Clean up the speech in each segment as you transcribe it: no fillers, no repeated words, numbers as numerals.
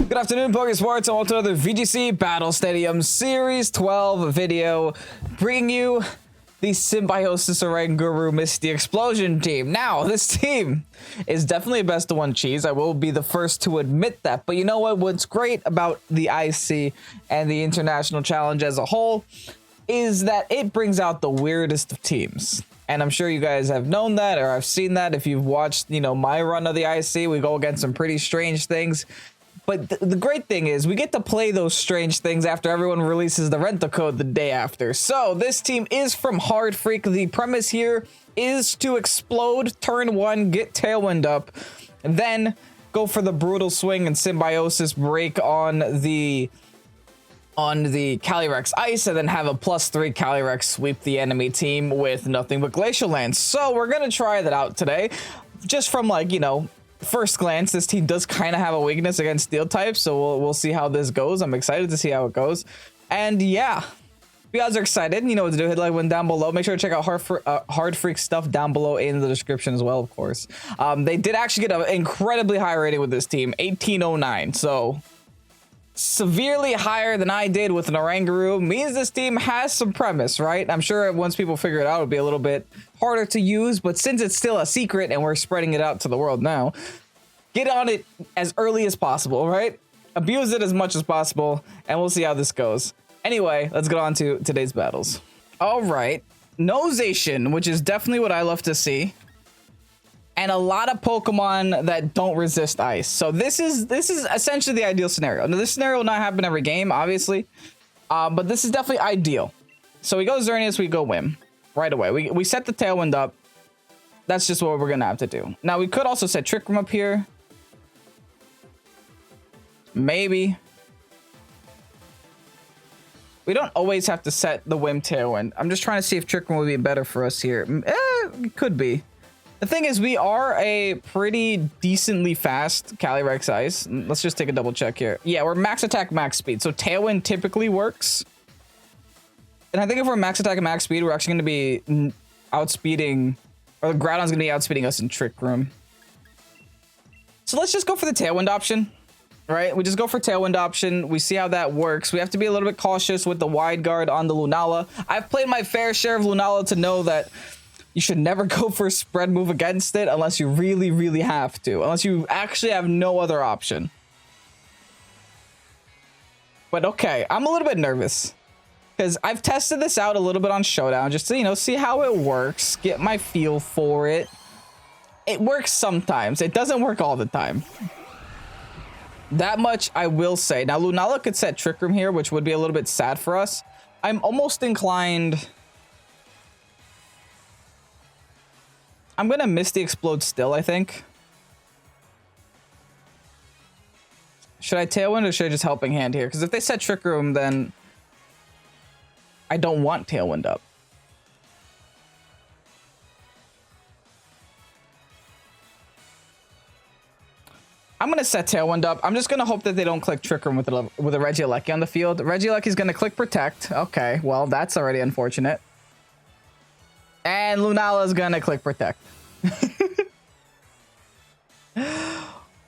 Good afternoon, Pokésports, and welcome to another VGC Battle Stadium Series 12 video, bringing you the Symbiosis Oranguru Misty Explosion team. Now, this team is definitely a best of one cheese. I will be the first to admit that. But you know what? What's great about the IC and the International Challenge as a whole is that it brings out the weirdest of teams. And I'm sure you guys have known that, or have seen that. If you've watched, my run of the IC, we go against some pretty strange things. But the great thing is we get to play those strange things after everyone releases the rental code the day after. So this team is from HardFreaQ. The premise here is to explode, turn one, get Tailwind up, and then go for the brutal swing and symbiosis break on the Calyrex Ice, and then have a +3 Calyrex sweep the enemy team with nothing but Glacial Lance. So we're gonna try that out today. Just from first glance, this team does kind of have a weakness against steel types, so we'll see how this goes. I'm excited to see how it goes. And yeah, if you guys are excited, you know what to do. Hit like one down below. Make sure to check out HardFreaQ stuff down below in the description as well, of course. They did actually get an incredibly high rating with this team, 1809. So severely higher than I did with an Oranguru. Means this team has some premise, right? I'm sure once people figure it out, it'll be a little bit harder to use, but since it's still a secret and we're spreading it out to the world now, get on it as early as possible, right? Abuse it as much as possible, and we'll see how this goes. Anyway, let's get on to today's battles. All right, Nosation, which is definitely what I love to see, and a lot of Pokemon that don't resist ice. So this is essentially the ideal scenario. Now, this scenario will not happen every game, obviously, but this is definitely ideal. So we go Xerneas, we go Whim right away. We set the Tailwind up. That's just what we're gonna have to do. Now we could also set Trick Room up here. Maybe. We don't always have to set the Whim Tailwind. I'm just trying to see if Trick Room would be better for us here. It could be. The thing is, we are a pretty decently fast Calyrex Ice. Let's just take a double check here. Yeah, we're max attack, max speed. So Tailwind typically works. And I think if we're max attack and max speed, we're actually going to be outspeeding, or the Groudon's going to be outspeeding us in Trick Room. So let's just go for the Tailwind option, right? We just go for Tailwind option. We see how that works. We have to be a little bit cautious with the wide guard on the Lunala. I've played my fair share of Lunala to know that you should never go for a spread move against it unless you really, really have to. Unless you actually have no other option. But okay, I'm a little bit nervous, because I've tested this out a little bit on Showdown just to, see how it works, get my feel for it. It works sometimes. It doesn't work all the time. That much I will say. Now, Lunala could set Trick Room here, which would be a little bit sad for us. I'm almost inclined... I'm going to Misty Explode still, I think. Should I Tailwind or should I just Helping Hand here? Because if they set Trick Room, then I don't want Tailwind up. I'm going to set Tailwind up. I'm just going to hope that they don't click Trick Room with a Regieleki on the field. Regieleki's going to click Protect. Okay, well, that's already unfortunate. And Lunala is going to click Protect.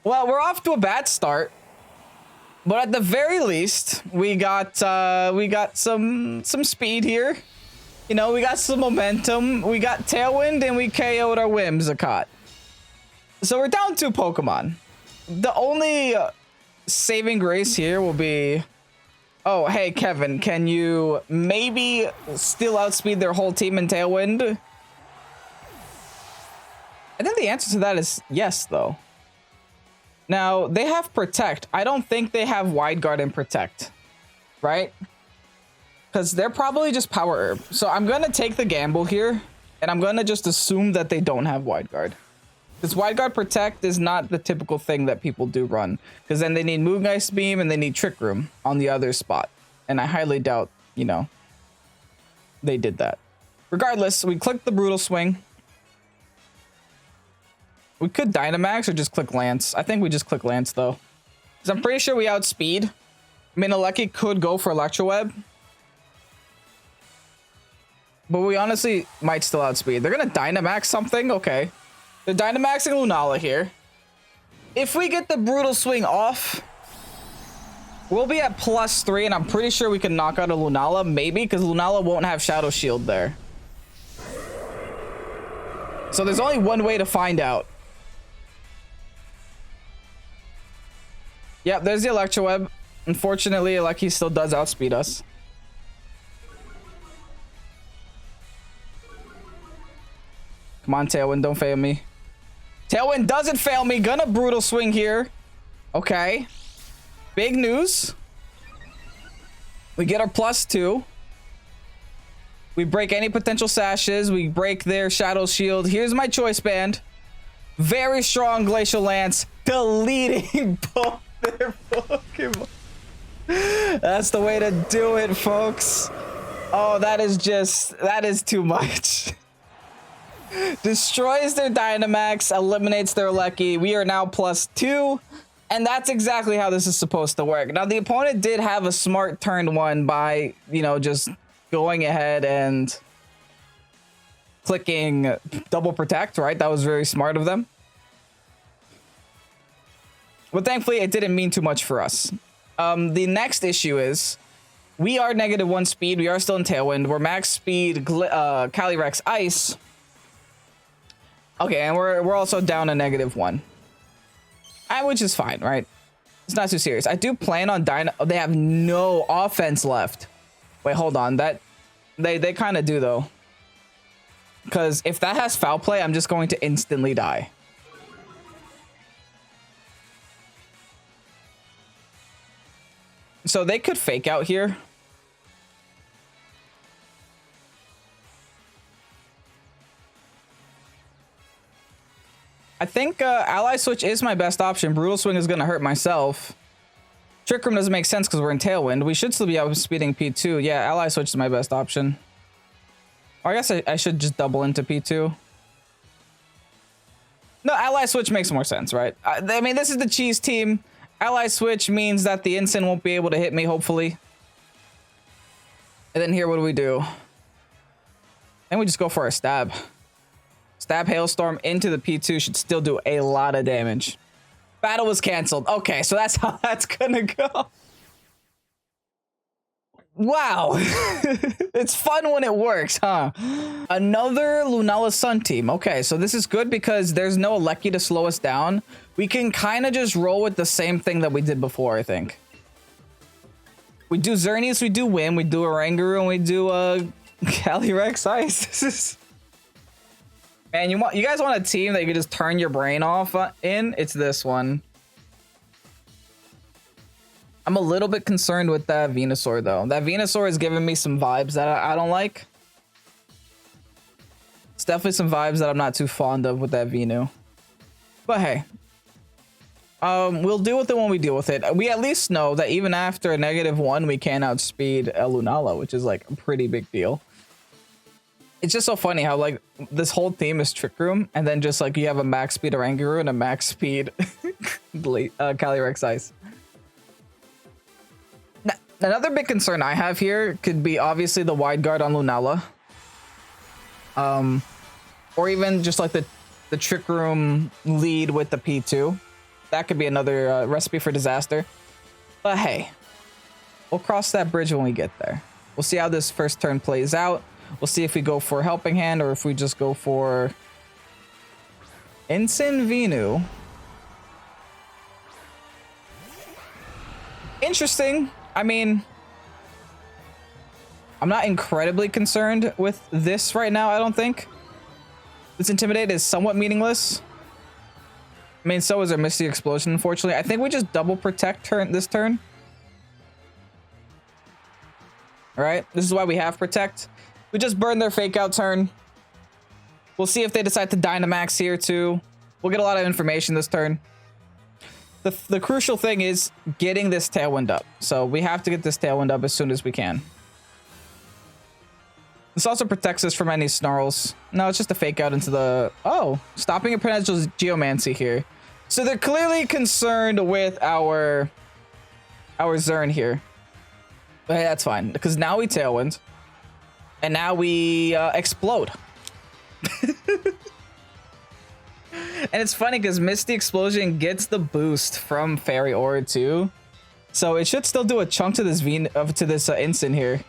Well, we're off to a bad start. But at the very least, we got some speed here. We got some momentum. We got Tailwind and we KO'd our Whimsicott. So we're down 2 Pokemon. The only saving grace here will be, oh, hey, Kevin, can you maybe still outspeed their whole team in Tailwind? I think the answer to that is yes, though. Now, they have Protect. I don't think they have Wide Guard and Protect, right? Because they're probably just Power Herb. So I'm going to take the gamble here, and I'm going to just assume that they don't have Wide Guard. Because Wide Guard Protect is not the typical thing that people do run. Because then they need Moonblast Beam and they need Trick Room on the other spot. And I highly doubt, they did that. Regardless, we clicked the Brutal Swing. We could Dynamax or just click Lance. I think we just click Lance, though. Because I'm pretty sure we outspeed. Minaleki could go for Electro Web. But we honestly might still outspeed. They're going to Dynamax something? Okay. They're Dynamaxing Lunala here. If we get the Brutal Swing off, We'll be at +3, and I'm pretty sure we can knock out a Lunala, maybe, because Lunala won't have Shadow Shield there. So there's only one way to find out. Yep, there's the Electro Web. Unfortunately, Aleki still does outspeed us. Come on, Tailwind, don't fail me. Tailwind doesn't fail me. Gonna Brutal Swing here. Okay. Big news. We get our +2. We break any potential sashes. We break their Shadow Shield. Here's my Choice Band. Very strong Glacial Lance. Deleting both their Pokemon. That's the way to do it, folks. Oh, that is too much. Destroys their Dynamax, eliminates their Lucky. We are now +2. And that's exactly how this is supposed to work. Now, the opponent did have a smart turn 1 by, you know, just going ahead and clicking double protect, right? That was very smart of them. But thankfully, it didn't mean too much for us. The next issue is we are -1 speed. We are still in Tailwind. We're max speed Calyrex Ice. Okay, and we're also down to -1. Which is fine, right? It's not too serious. I do plan on they have no offense left. Wait, hold on. That they kind of do though. Because if that has foul play, I'm just going to instantly die. So they could fake out here. I think Ally Switch is my best option. Brutal Swing is going to hurt myself. Trick Room doesn't make sense because we're in Tailwind. We should still be outspeeding P2. Yeah, Ally Switch is my best option. Or I guess I should just double into P2. No, Ally Switch makes more sense, right? I mean, this is the cheese team. Ally Switch means that the Instant won't be able to hit me, hopefully. And then here, what do we do? Then we just go for a stab. Stab Hailstorm into the P2 should still do a lot of damage. Battle was canceled. Okay, so that's how that's gonna go. Wow. It's fun when it works, huh? Another Lunala Sun team. Okay, so this is good because there's no Lucky to slow us down. We can kind of just roll with the same thing that we did before, I think. We do Xerneas, we do Whim, we do Oranguru, and we do Calyrex Ice. This is... Man, you guys want a team that you can just turn your brain off in? It's this one. I'm a little bit concerned with that Venusaur, though. That Venusaur is giving me some vibes that I don't like. It's definitely some vibes that I'm not too fond of with that Venu. But hey. We'll deal with it when we deal with it. We at least know that even after a -1, we can outspeed a Lunala, which is like a pretty big deal. It's just so funny how like this whole theme is Trick Room, and then just like you have a max speed Oranguru and a max speed Calyrex Ice. Now, another big concern I have here could be obviously the wide guard on Lunala. Or even just like the Trick Room lead with the P2. That could be another recipe for disaster. But hey, we'll cross that bridge when we get there. We'll see how this first turn plays out. We'll see if we go for Helping Hand or if we just go for Ensign Venu. Interesting. I mean, I'm not incredibly concerned with this right now, I don't think. This Intimidate is somewhat meaningless. I mean, so is our Misty Explosion, unfortunately. I think we just double protect this turn. All right, this is why we have Protect. We just burn their Fake Out turn. We'll see if they decide to Dynamax here too. We'll get a lot of information this turn. The crucial thing is getting this Tailwind up. So we have to get this Tailwind up as soon as we can. This also protects us from any snarls. No, it's just a Fake Out into the... Oh, stopping a potential Geomancy here. So they're clearly concerned with our Xern here. But hey, that's fine, because now we Tailwind. And now we explode. And it's funny because Misty Explosion gets the boost from Fairy Aura too. So it should still do a chunk to this instant here.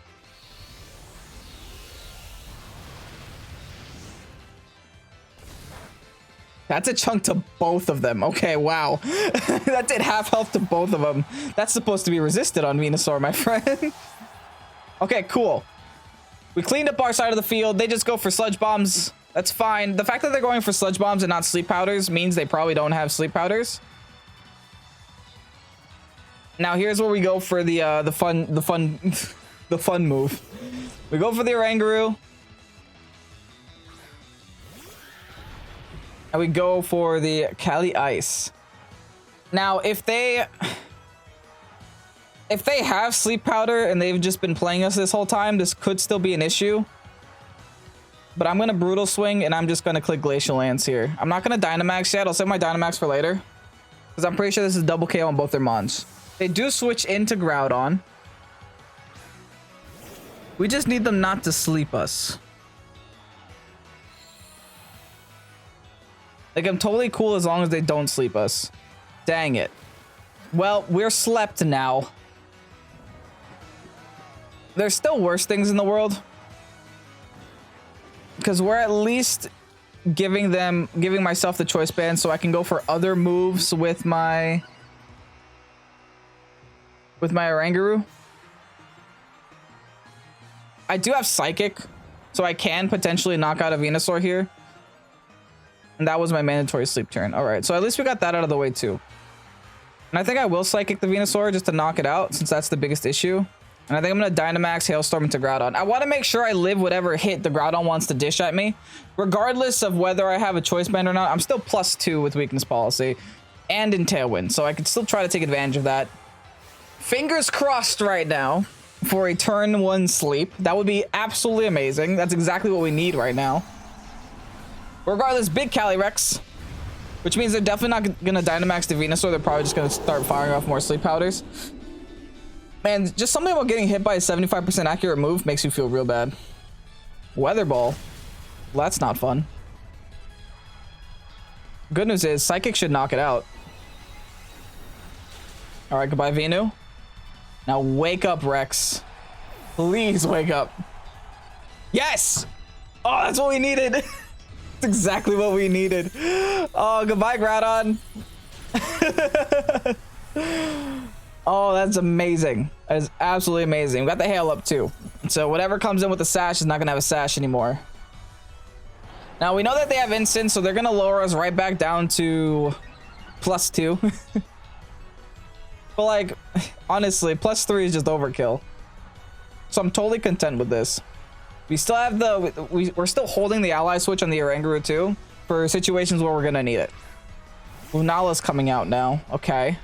That's a chunk to both of them. Okay, wow. That did half health to both of them. That's supposed to be resisted on Venusaur, my friend. Okay, cool. We cleaned up our side of the field. They just go for sludge bombs. That's fine. The fact that they're going for sludge bombs and not sleep powders means they probably don't have sleep powders. Now here's where we go for the fun move. We go for the Oranguru. And we go for the Cali Ice. Now, if they have sleep powder and they've just been playing us this whole time, this could still be an issue. But I'm gonna Brutal Swing and I'm just gonna click Glacial Lance here. I'm not gonna Dynamax yet. I'll save my Dynamax for later, because I'm pretty sure this is double KO on both their mons. They do switch into Groudon. We just need them not to sleep us. Like, I'm totally cool as long as they don't sleep us. Dang it. Well, we're slept now. There's still worse things in the world, because we're at least giving myself the choice band so I can go for other moves with my Oranguru. I do have Psychic, so I can potentially knock out a Venusaur here. And that was my mandatory sleep turn. All right, so at least we got that out of the way too. And I think I will Psychic the Venusaur just to knock it out, since that's the biggest issue. And I think I'm going to Dynamax Hailstorm into Groudon. I want to make sure I live whatever hit the Groudon wants to dish at me. Regardless of whether I have a choice band or not, I'm still +2 with weakness policy and in Tailwind. So I can still try to take advantage of that. Fingers crossed right now for a turn 1 sleep. That would be absolutely amazing. That's exactly what we need right now. Regardless, big Calyrex, which means they're definitely not going to Dynamax the Venusaur. They're probably just going to start firing off more sleep powders. Man, just something about getting hit by a 75% accurate move makes you feel real bad. Weather Ball. Well, that's not fun. Good news is, Psychic should knock it out. Alright, goodbye, Venu. Now wake up, Rex. Please wake up. Yes! Oh, that's what we needed. That's exactly what we needed. Oh, goodbye, Groudon. Oh, that's amazing. That is absolutely amazing. We got the hail up too. So whatever comes in with the sash is not gonna have a sash anymore. Now we know that they have instant, so they're gonna lower us right back down to +2. But like, honestly, +3 is just overkill. So I'm totally content with this. We still have we're still holding the ally switch on the Oranguru too, for situations where we're gonna need it. Lunala's coming out now. Okay.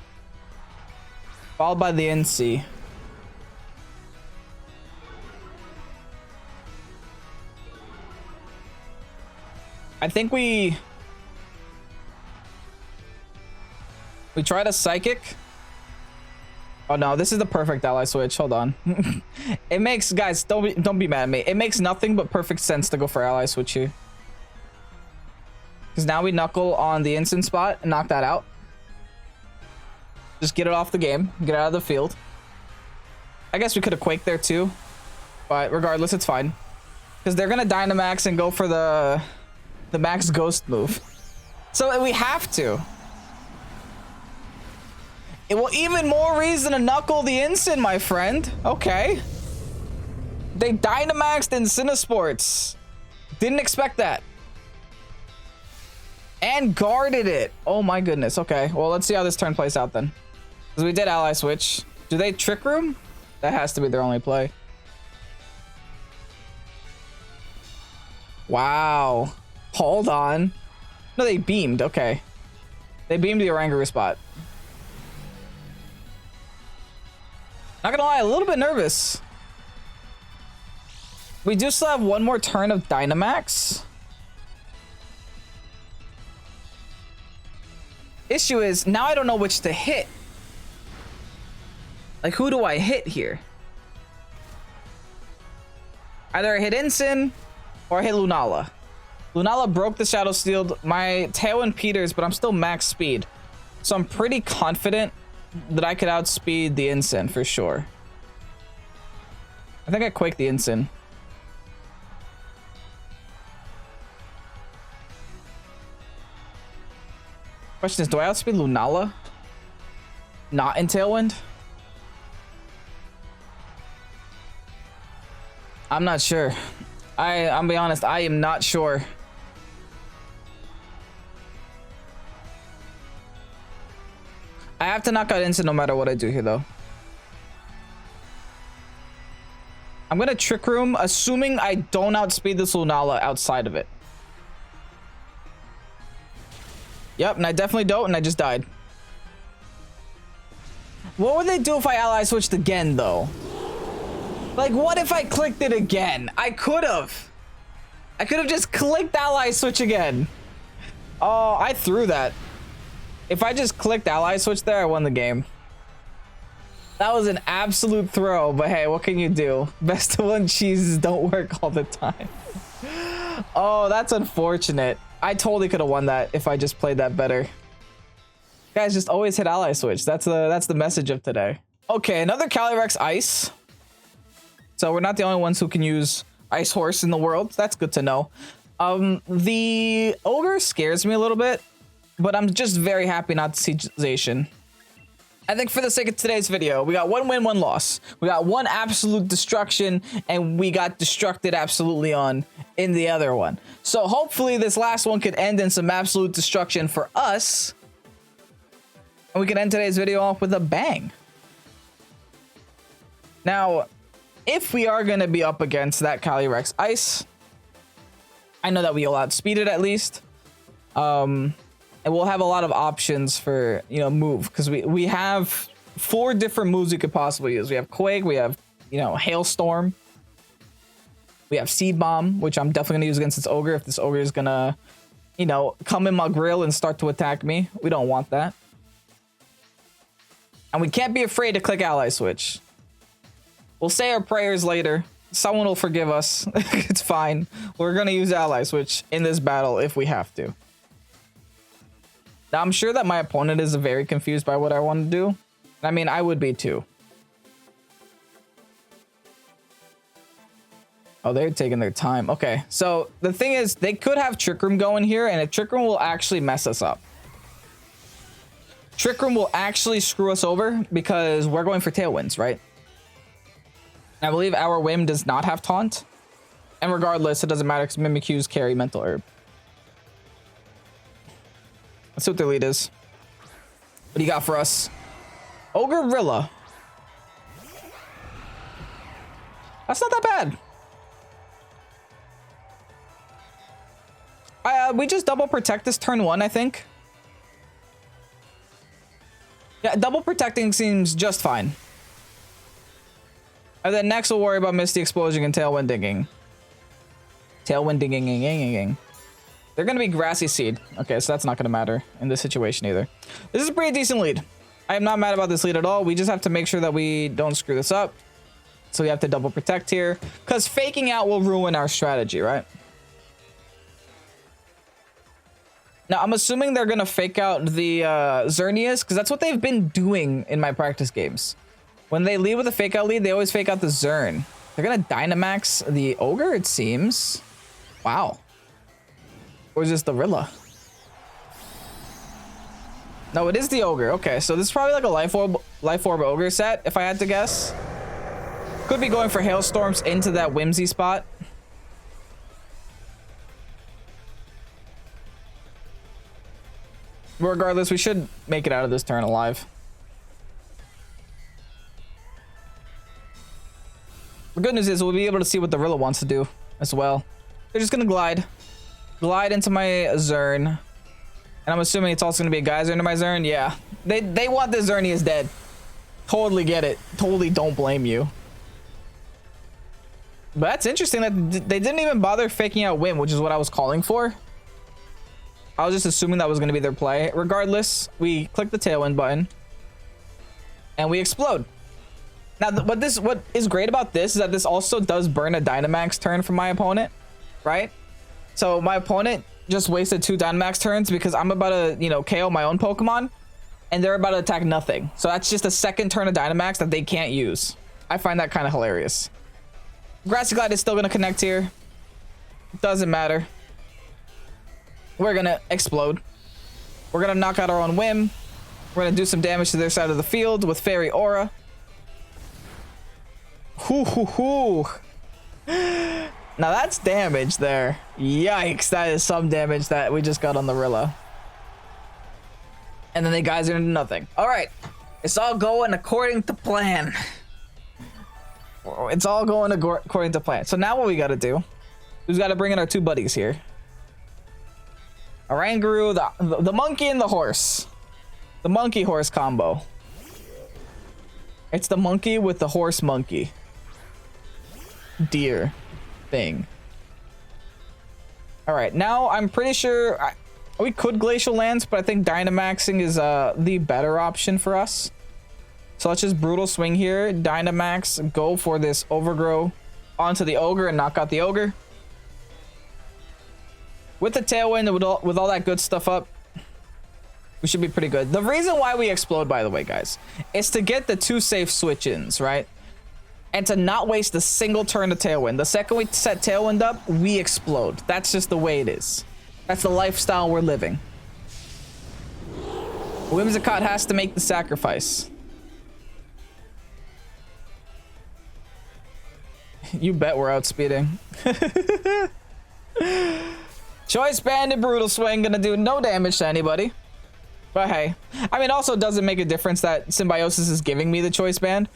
Followed by the NC. I think we tried a Psychic. Oh no, this is the perfect ally switch. Hold on. It makes, guys, don't be mad at me. It makes nothing but perfect sense to go for ally switch here. Because now we Knuckle on the instant spot and knock that out. Just get it off the game. Get it out of the field. I guess we could have Quaked there too. But regardless, it's fine. Because they're going to Dynamax and go for the Max Ghost move. So we have to. It will even more reason to Knuckle the instant, my friend. Okay. They Dynamaxed in Cinesports. Didn't expect that. And guarded it. Oh my goodness. Okay. Well, let's see how this turn plays out then. Because we did ally switch. Do they Trick Room? That has to be their only play. Wow. Hold on. No, they beamed. Okay. They beamed the Oranguru spot. Not gonna lie, a little bit nervous. We do still have one more turn of Dynamax. Issue is, now I don't know which to hit. Like, who do I hit here? Either I hit Ensign or I hit Lunala. Lunala broke the Shadow Shield. My Tailwind Peters, but I'm still max speed. So I'm pretty confident that I could outspeed the Ensign for sure. I think I quaked the Ensign. Question is, do I outspeed Lunala? Not in Tailwind? I'm not sure. I'm be honest, I am not sure. I have to knock out Ensign no matter what I do here though. I'm gonna Trick Room, assuming I don't outspeed this Lunala outside of it. Yep, and I definitely don't, and I just died. What would they do if I ally switched again, though? Like, what if I clicked it again? I could have. I could have just clicked ally switch again. Oh, I threw that. If I just clicked ally switch there, I won the game. That was an absolute throw, but hey, what can you do? Best of one cheeses don't work all the time. Oh, that's unfortunate. I totally could have won that if I just played that better. Guys, just always hit ally switch. That's the message of today. Okay, another Calyrex Ice. So we're not the only ones who can use Ice Horse in the world. That's good to know. The Ogre scares me a little bit, but I'm just very happy not to see Zacian. I think for the sake of today's video, we got 1 win, 1 loss. We got 1 absolute destruction, and we got destructed absolutely on in the other one. So hopefully this last one could end in some absolute destruction for us. And we can end today's video off with a bang. Now, if we are going to be up against that Calyrex Ice, I know that we'll outspeed it at least. And we'll have a lot of options for, you know, move, because we have 4 different moves we could possibly use. We have Quake, we have, you know, Hailstorm, we have Seed Bomb, which I'm definitely gonna use against this Ogre if this Ogre is gonna, you know, come in my grill and start to attack me. We don't want that. And we can't be afraid to click ally switch. We'll say our prayers later. Someone will forgive us. It's fine. We're gonna use ally switch in this battle if we have to. Now, I'm sure that my opponent is very confused by what I want to do. I mean, I would be too. Oh, they're taking their time. Okay, so the thing is, they could have Trick Room going here, and a Trick Room will actually mess us up. Trick Room will actually screw us over because we're going for Tailwinds, right? I believe our Whim does not have Taunt. And regardless, it doesn't matter because Mimikyus carry Mental Herb. Let's see what their lead is. What do you got for us? Ogrerilla. That's not that bad. We just double protect this turn 1, I think. Yeah, double protecting seems just fine. And then next we'll worry about Misty Explosion and Tailwind Dinging. Tailwind Dinging. They're going to be Grassy Seed. Okay, so that's not going to matter in this situation either. This is a pretty decent lead. I am not mad about this lead at all. We just have to make sure that we don't screw this up. So we have to double protect here. Because faking out will ruin our strategy, right? Now, I'm assuming they're going to fake out the Xerneas, because that's what they've been doing in my practice games. When they lead with a fake out lead, they always fake out the Xern. They're going to Dynamax the Ogre, it seems. Wow. Or is this the Rilla? No, it is the Ogre. Okay, so this is probably like a Life Orb Ogre set, if I had to guess. Could be going for Hailstorms into that Whimsy spot. Regardless, we should make it out of this turn alive. The good news is we'll be able to see what the Rilla wants to do as well. They're just going to glide into my Xern. And I'm assuming it's also going to be a Geyser into my Xern. Yeah, they want the Xerneas dead. Totally get it. Totally don't blame you. But that's interesting that they didn't even bother faking out Whim, which is what I was calling for. I was just assuming that was going to be their play. Regardless, we click the Tailwind button. And we explode. Now, what is great about this is that this also does burn a Dynamax turn from my opponent. Right? So my opponent just wasted 2 Dynamax turns because I'm about to, you know, KO my own Pokemon. and they're about to attack nothing. So that's just a second turn of Dynamax that they can't use. I find that kind of hilarious. Grassy Glide is still going to connect here. Doesn't matter. We're going to explode. We're going to knock out our own Whim. We're going to do some damage to their side of the field with Fairy Aura. Hoo hoo hoo. Now that's damage there. Yikes, that is some damage that we just got on the Rilla. And then the guys are into nothing. All right, it's all going according to plan. It's all going according to plan. So now what we got to do, we've got to bring in our two buddies here. Oranguru, the monkey and the horse. The monkey horse combo. It's the monkey with the horse monkey. Deer thing. All right, now I'm pretty sure we could Glacial Lance, but I think Dynamaxing is the better option for us. So let's just Brutal Swing here. Dynamax, go for this Overgrow onto the Ogre and knock out the Ogre. With the Tailwind, with all that good stuff up, we should be pretty good. The reason why we explode, by the way, guys, is to get the 2 safe switch-ins, right? And to not waste a single turn of Tailwind. The second we set Tailwind up, we explode. That's just the way it is. That's the lifestyle we're living. Whimsicott has to make the sacrifice. You bet we're outspeeding. Choice Band and Brutal Swing gonna do no damage to anybody. But hey, I mean, also doesn't make a difference that Symbiosis is giving me the Choice Band.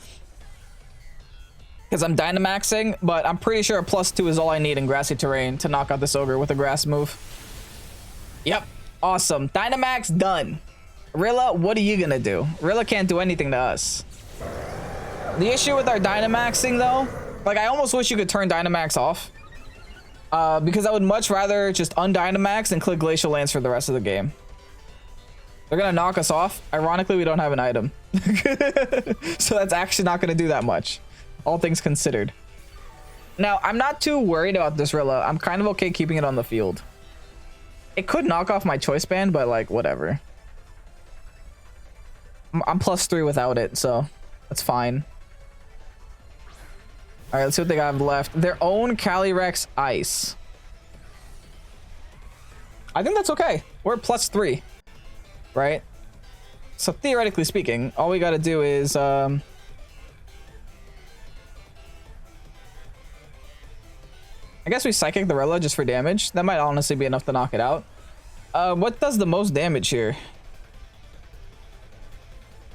Because I'm Dynamaxing, but I'm pretty sure a +2 is all I need in grassy terrain to knock out this Ogre with a grass move. Yep, awesome. Dynamax done. Rilla, what are you gonna do? Rilla can't do anything to us. The issue with our Dynamaxing, though, like, I almost wish you could turn Dynamax off. Because I would much rather just undynamax and click Glacial Lance for the rest of the game. They're gonna knock us off. Ironically, we don't have an item. So that's actually not gonna do that much, all things considered. Now, I'm not too worried about this Rilla. I'm kind of okay keeping it on the field. It could knock off my Choice Band, but like, whatever. I'm +3 without it, so that's fine. All right, let's see what they got left. Their own Calyrex Ice. I think that's okay. We're +3, right? So theoretically speaking, all we got to do is I guess we Psychic the Rilla just for damage. That might honestly be enough to knock it out. What does the most damage here?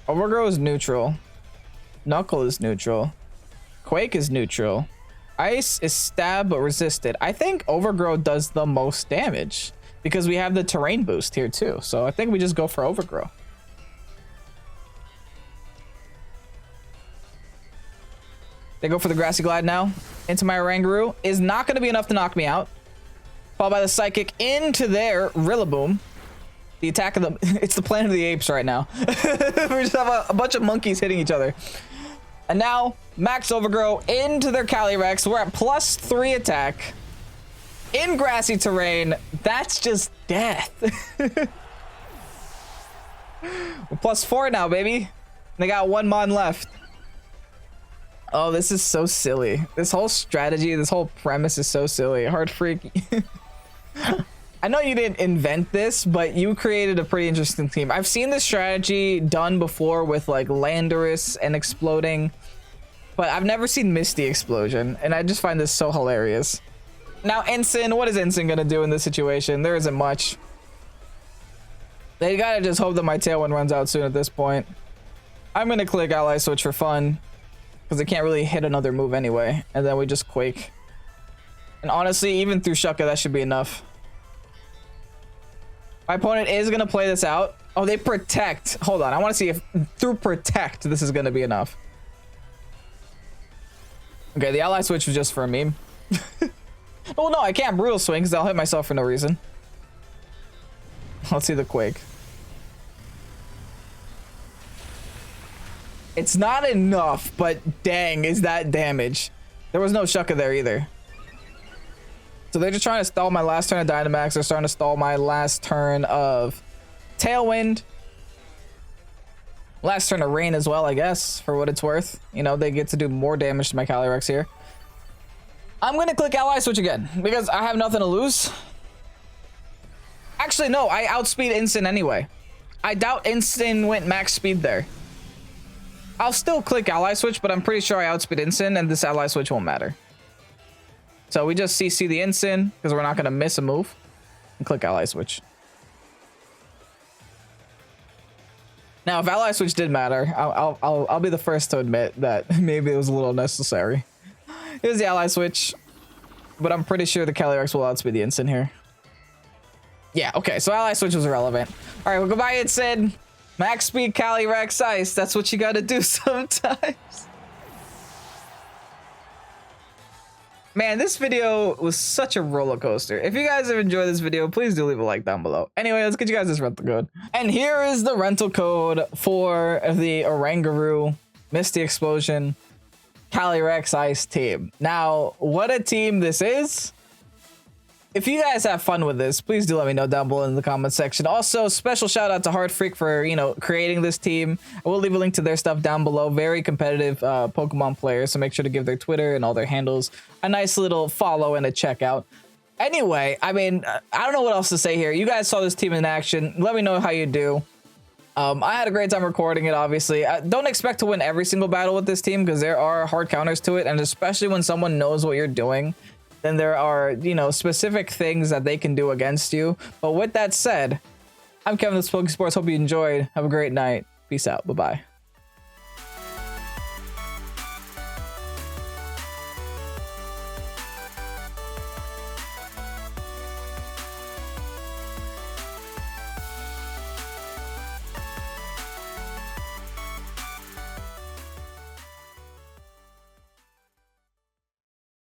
Overgrow is neutral. Knuckle is neutral. Quake is neutral. Ice is stab but resisted. I think Overgrow does the most damage because we have the terrain boost here too. So I think we just go for Overgrow. They go for the Grassy Glide now. Into my Oranguru. Is not going to be enough to knock me out. Followed by the Psychic into their Rillaboom. The attack of the... It's the Planet of the Apes right now. We just have a bunch of monkeys hitting each other. And now, Max Overgrow into their Calyrex. We're at +3 attack. In grassy terrain. That's just death. We're +4 now, baby. They got 1 mon left. Oh, this is so silly. This whole strategy, this whole premise is so silly. HardFreaQ. I know you didn't invent this, but you created a pretty interesting team. I've seen this strategy done before with like Landorus and exploding, but I've never seen Misty Explosion, and I just find this so hilarious. Now, Ensign, what is Ensign gonna do in this situation? There isn't much. They gotta just hope that my Tailwind runs out soon at this point. I'm gonna click Ally Switch for fun, because it can't really hit another move anyway, and then we just Quake. And honestly, even through Shucka, that should be enough. My opponent is going to play this out. Oh, they protect. Hold on. I want to see if through protect, this is going to be enough. Okay, the ally switch was just for a meme. Oh, no, I can't brutal swing because I'll hit myself for no reason. Let's see the Quake. It's not enough, but dang, is that damage. There was no Shucka there either. So they're just trying to stall my last turn of Dynamax. They're starting to stall my last turn of Tailwind. Last turn of rain as well, I guess, for what it's worth. You know, they get to do more damage to my Calyrex here. I'm gonna click ally switch again because I have nothing to lose. Actually, no, I outspeed Instant anyway. I doubt Instant went max speed there. I'll still click ally switch, but I'm pretty sure I outspeed Instant and this ally switch won't matter. So we just CC the Instant because we're not gonna miss a move and click ally switch. Now, if ally switch did matter, I'll be the first to admit that maybe it was a little unnecessary. Here's the ally switch, but I'm pretty sure the Calyrex will outspeed the Instant here. Yeah, okay, so ally switch was irrelevant. All right, well, goodbye, Instant. Max speed Calyrex Ice. That's what you gotta do sometimes. Man, this video was such a roller coaster. If you guys have enjoyed this video, please do leave a like down below. Anyway, let's get you guys this rental code. And here is the rental code for the Oranguru, Misty Explosion, Calyrex Ice team. Now, what a team this is. If you guys have fun with this, please do let me know down below in the comment section. Also, special shout out to HardFreaQ for, you know, creating this team. I will leave a link to their stuff down below. Very competitive Pokemon players, so make sure to give their Twitter and all their handles a nice little follow and a check out. Anyway, I mean, I don't know what else to say here. You guys saw this team in action. Let me know how you do. I had a great time recording it, obviously. Don't expect to win every single battle with this team because there are hard counters to it, and especially when someone knows what you're doing, then there are, you know, specific things that they can do against you. But with that said, I'm Kevin, this is Pokésports. Hope you enjoyed. Have a great night. Peace out. Bye-bye.